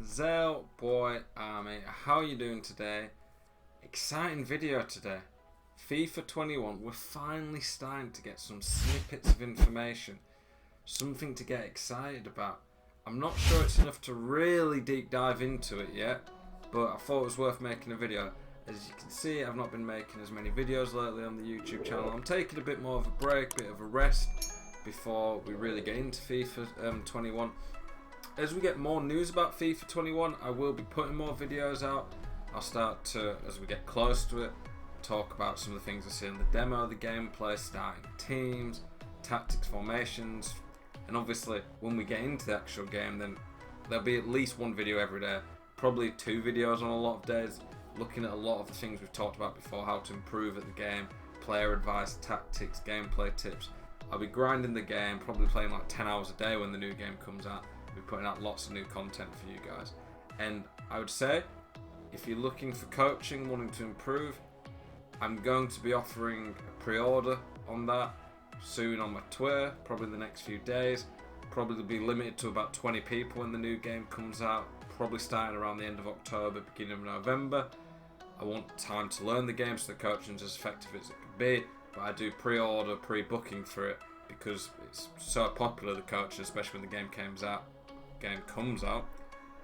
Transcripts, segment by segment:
Zel boy army, how are you doing today? Exciting video today. FIFA 21, we're finally starting to get some snippets of information, something to get excited about. I'm not sure it's enough to really deep dive into it yet, but I thought it was worth making a video. As you can see, I've not been making as many videos lately on the YouTube channel. I'm taking a bit more of a break, a bit of a rest before we really get into FIFA 21. As we get more news about FIFA 21, I will be putting more videos out. I'll start to, as we get close to it, talk about some of the things I see in the demo, the gameplay, starting teams, tactics, formations, and obviously when we get into the actual game, then there'll be at least one video every day, probably 2 videos on a lot of days, looking at a lot of the things we've talked about before, how to improve at the game, player advice, tactics, gameplay tips. I'll be grinding the game, probably playing like 10 hours a day when the new game comes out. We're putting out lots of new content for you guys, and I would say if you're looking for coaching, wanting to improve, I'm going to be offering a pre-order on that soon on my Twitter, probably in the next few days. Probably be limited to about 20 people when the new game comes out, probably starting around the end of October, beginning of November. I want time to learn the game so the coaching is as effective as it can be, but I do pre-order, pre-booking for it because it's so popular, the coaching, especially when the game comes out,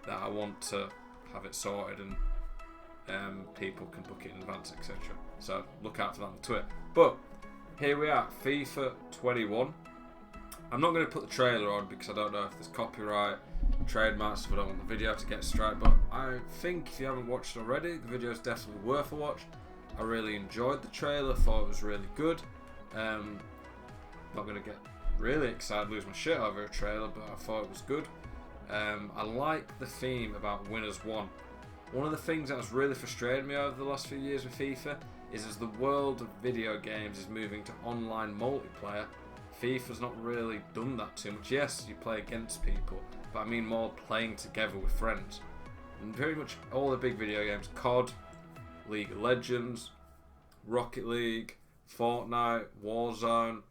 that I want to have it sorted and people can book it in advance, etc. So look out for that on Twitter. But here we are, FIFA 21. I'm not going to put the trailer on because I don't know if there's copyright, trademarks, if I don't want the video to get a strike, but I think if you haven't watched it already, the video is definitely worth a watch. I really enjoyed the trailer, thought it was really good. Not going to get really excited, lose my shit over a trailer, but I thought it was good. I like the theme about winners won. One of the things that has really frustrated me over the last few years with FIFA is as the world of video games is moving to online multiplayer, FIFA's not really done that too much. Yes, you play against people, but I mean more playing together with friends. And very much all the big video games, COD, League of Legends, Rocket League, Fortnite, Warzone,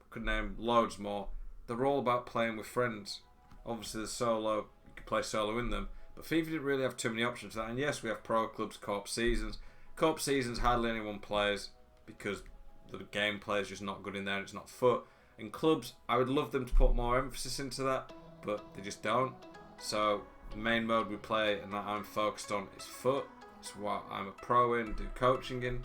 could name loads more, they're all about playing with friends. Obviously there's solo, you can play solo in them, but FIFA didn't really have too many options for that. And yes, we have pro clubs, co-op seasons. Co-op seasons hardly anyone plays because the gameplay is just not good in there and it's not foot. In clubs, I would love them to put more emphasis into that, but they just don't. So the main mode we play and that I'm focused on is foot. It's what I'm a pro in, do coaching in.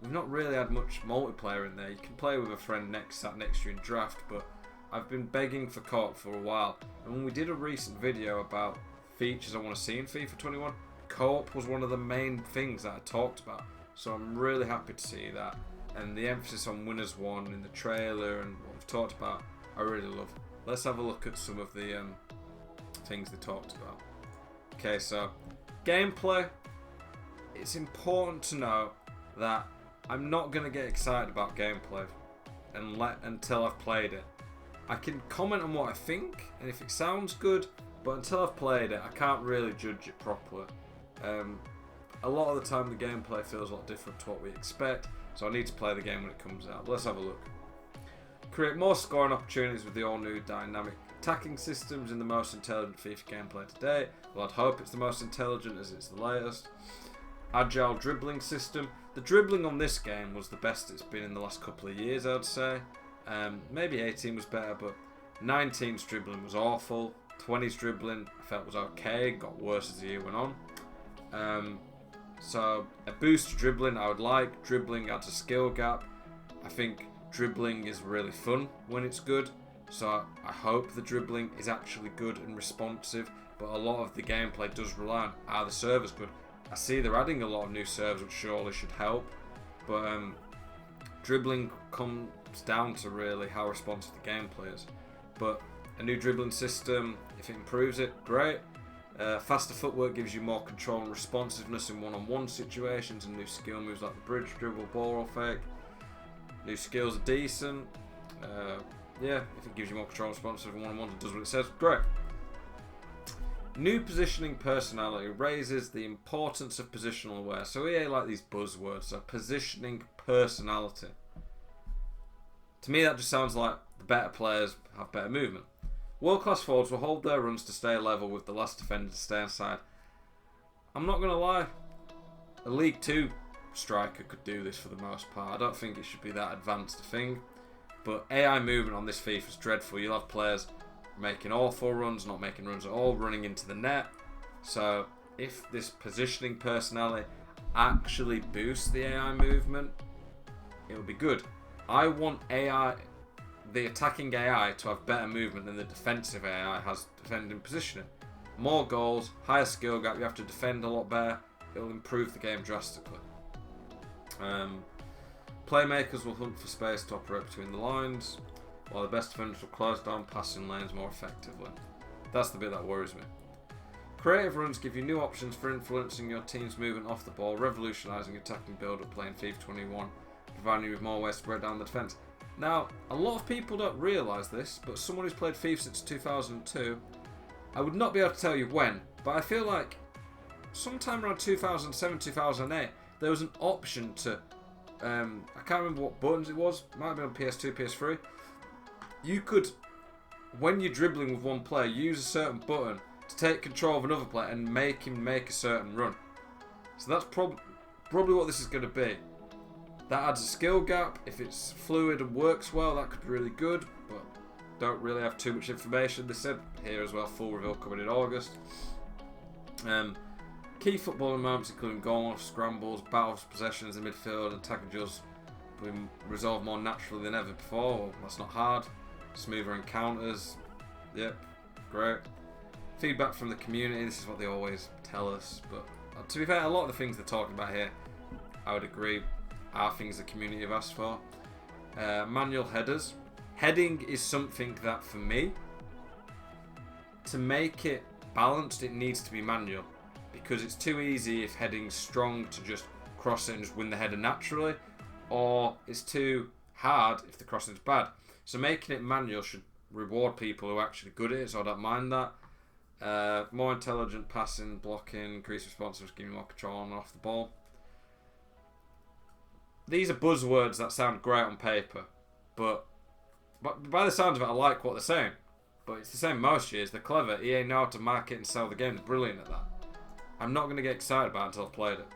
We've not really had much multiplayer in there. You can play with a friend sat next to you in draft, but I've been begging for co-op for a while. And when we did a recent video about features I want to see in FIFA 21, co-op was one of the main things that I talked about. So I'm really happy to see that. And the emphasis on winners won in the trailer and what we've talked about, I really love. Let's have a look at some of the things they talked about. Okay, so gameplay. It's important to know that I'm not going to get excited about gameplay until I've played it. I can comment on what I think and if it sounds good, but until I've played it, I can't really judge it properly. A lot of the time the gameplay feels a lot different to what we expect, so I need to play the game when it comes out. Let's have a look. Create more scoring opportunities with the all new dynamic attacking systems in the most intelligent FIFA gameplay today. Well, I'd hope it's the most intelligent as it's the latest. Agile dribbling system. The dribbling on this game was the best it's been in the last couple of years, I'd say. Maybe 18 was better, but 19's dribbling was awful. 20's dribbling I felt was okay, got worse as the year went on. So a boost to dribbling I would like. Dribbling adds a skill gap. I think dribbling is really fun when it's good, so I hope the dribbling is actually good and responsive, but a lot of the gameplay does rely on, are the servers good? I see they're adding a lot of new servers which surely should help, but dribbling comes down to really how responsive the gameplay is. But a new dribbling system, if it improves it, great. Faster footwork gives you more control and responsiveness in one-on-one situations, and new skill moves like the bridge dribble, ball roll fake. New skills are decent. Yeah, if it gives you more control and responsiveness in one-on-one, it does what it says, great. New positioning personality raises the importance of positional awareness. So EA like these buzzwords, so positioning personality. To me that just sounds like the better players have better movement. World-class forwards will hold their runs to stay level with the last defender to stay inside. I'm not going to lie. A League 2 striker could do this for the most part. I don't think it should be that advanced a thing. But AI movement on this FIFA is dreadful. You'll have players making awful runs, not making runs at all, running into the net. So if this positioning personality actually boosts the AI movement, it will be good. I want AI, the attacking AI, to have better movement than the defensive AI has defending positioning. More goals, higher skill gap, you have to defend a lot better. It will improve the game drastically. Playmakers will hunt for space to operate between the lines, while the best defenders will close down passing lanes more effectively. That's the bit that worries me. Creative runs give you new options for influencing your team's movement off the ball, revolutionising attacking build-up playing FIFA 21, providing you with more ways to break down the defence. Now, a lot of people don't realise this, but someone who's played FIFA since 2002, I would not be able to tell you when, but I feel like sometime around 2007, 2008, there was an option to, I can't remember what buttons it was, it might have been on PS2, PS3. You could, when you're dribbling with one player, use a certain button to take control of another player and make him make a certain run. So that's probably what this is going to be. That adds a skill gap. If it's fluid and works well, that could be really good, but don't really have too much information. They said here as well, full reveal coming in August. Key footballing moments including goal-off, scrambles, battles, possessions in midfield, and attacking duels will be resolved more naturally than ever before. Well, that's not hard. Smoother encounters. Yep, great. Feedback from the community. This is what they always tell us, but to be fair, a lot of the things they're talking about here, I would agree, are things the community have asked for. Manual headers. Heading is something that, for me, to make it balanced, it needs to be manual. Because it's too easy if heading's strong to just cross it and just win the header naturally. Or it's too hard if the crossing's bad. So making it manual should reward people who are actually good at it, so I don't mind that. More intelligent passing, blocking, increased responsiveness, giving more control on and off the ball. These are buzzwords that sound great on paper, but by the sounds of it, I like what they're saying. But it's the same most years. They're clever. EA know how to market and sell the game. They're brilliant at that. I'm not going to get excited about it until I've played it.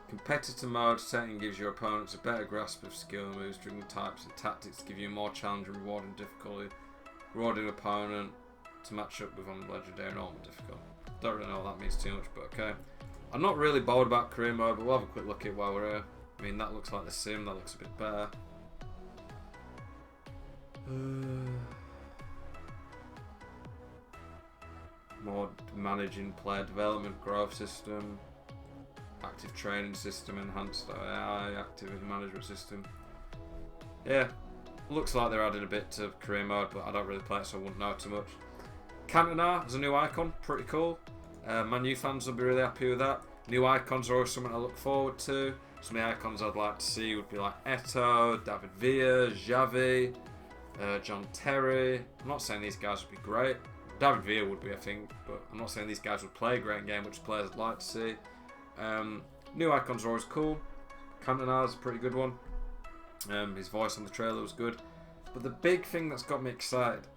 Competitor mode setting gives your opponents a better grasp of skill moves, dribbling types and tactics to give you more challenge and rewarding difficulty. Rewarding opponent to match up with on legendary and normal difficulty. Don't really know what that means too much, but okay. I'm not really bothered about career mode, but we'll have a quick look at it while we're here. I mean, that looks like the sim, that looks a bit better. More managing player development, growth system, active training system, enhanced AI, activity management system. Yeah, looks like they're adding a bit to career mode, but I don't really play it, so I wouldn't know too much. Cantona as a new icon, pretty cool. Man U fans will be really happy with that. New icons are always something I look forward to. Some of the icons I'd like to see would be like Eto'o, David Villa, Xavi, John Terry. I'm not saying these guys would be great. David Villa would be, I think, but I'm not saying these guys would play a great game, which players I'd like to see. New icons are always cool. Cantona's a pretty good one. His voice on the trailer was good. But the big thing that's got me excited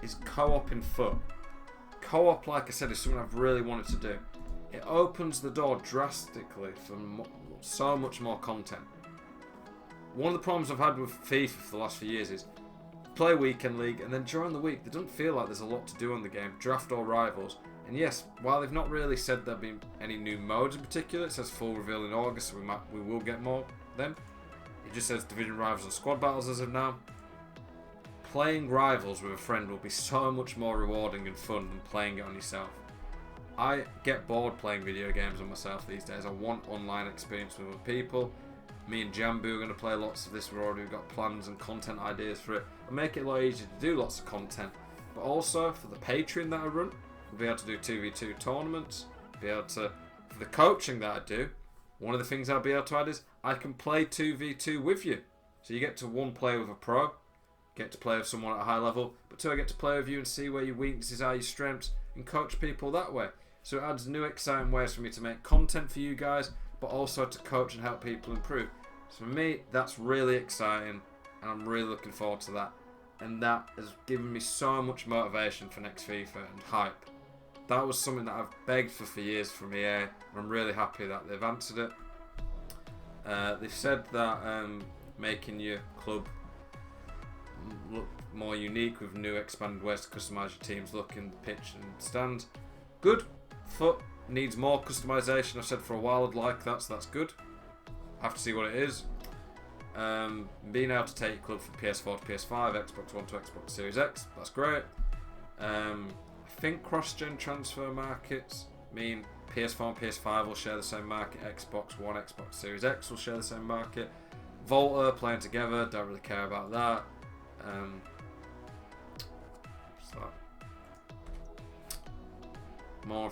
is co-op in foot. Co-op, like I said, is something I've really wanted to do. It opens the door drastically for so much more content. One of the problems I've had with FIFA for the last few years is play weekend league, and then during the week, there doesn't feel like there's a lot to do on the game, draft or rivals. And yes, while they've not really said there'll be any new modes in particular, it says full reveal in August, so we will get more then. It just says division rivals and squad battles as of now. Playing rivals with a friend will be so much more rewarding and fun than playing it on yourself. I get bored playing video games on myself these days. I want online experience with other people. Me and Jambu are going to play lots of this. We've already got plans and content ideas for it. And make it a lot easier to do lots of content. But also, for the Patreon that I run, we'll be able to do 2v2 tournaments. Be able to, for the coaching that I do, one of the things I'll be able to add is I can play 2v2 with you. So you get to one play with a pro, get to play with someone at a high level, but two, I get to play with you and see where your weaknesses are, your strengths, and coach people that way. So it adds new exciting ways for me to make content for you guys, but also to coach and help people improve. So for me, that's really exciting, and I'm really looking forward to that. and that has given me so much motivation for next FIFA and hype. That was something that I've begged for years from EA, and I'm really happy that they've answered it. They've said that making your club look more unique with new expanded ways to customise your team's look in the pitch and stand. Good. Foot needs more customisation. I've said for a while I'd like that, so that's good. Have to see what it is. Being able to take your club from PS4 to PS5, Xbox One to Xbox Series X, that's great. I think cross-gen transfer markets mean PS4 and PS5 will share the same market, Xbox One, Xbox Series X will share the same market. Volta playing together, don't really care about that. More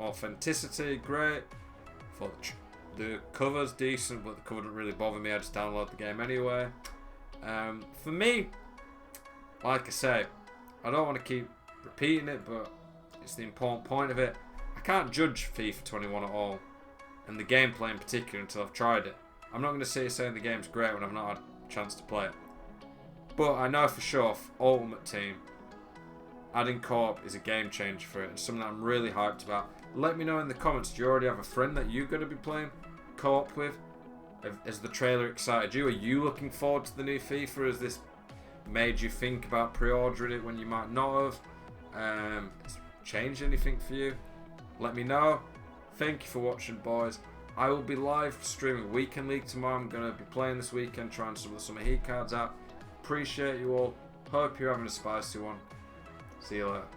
authenticity, great. For the cover's decent, but the cover doesn't really bother me. I just download the game anyway. For me, like I say, I don't want to keep repeating it, but it's the important point of it. I can't judge FIFA 21 at all, and the gameplay in particular, until I've tried it. I'm not going to sit saying the game's great when I've not had a chance to play it. But I know for sure, Ultimate Team, adding co-op is a game changer for it, and something that I'm really hyped about. Let me know in the comments, do you already have a friend that you're going to be playing co-op with? Has the trailer excited you? Are you looking forward to the new FIFA? Has this made you think about pre-ordering it when you might not have? Has it changed anything for you? Let me know. Thank you for watching, boys. I will be live streaming Weekend League tomorrow. I'm going to be playing this weekend, trying some of the summer heat cards out. Appreciate you all. Hope you're having a spicy one. See you later.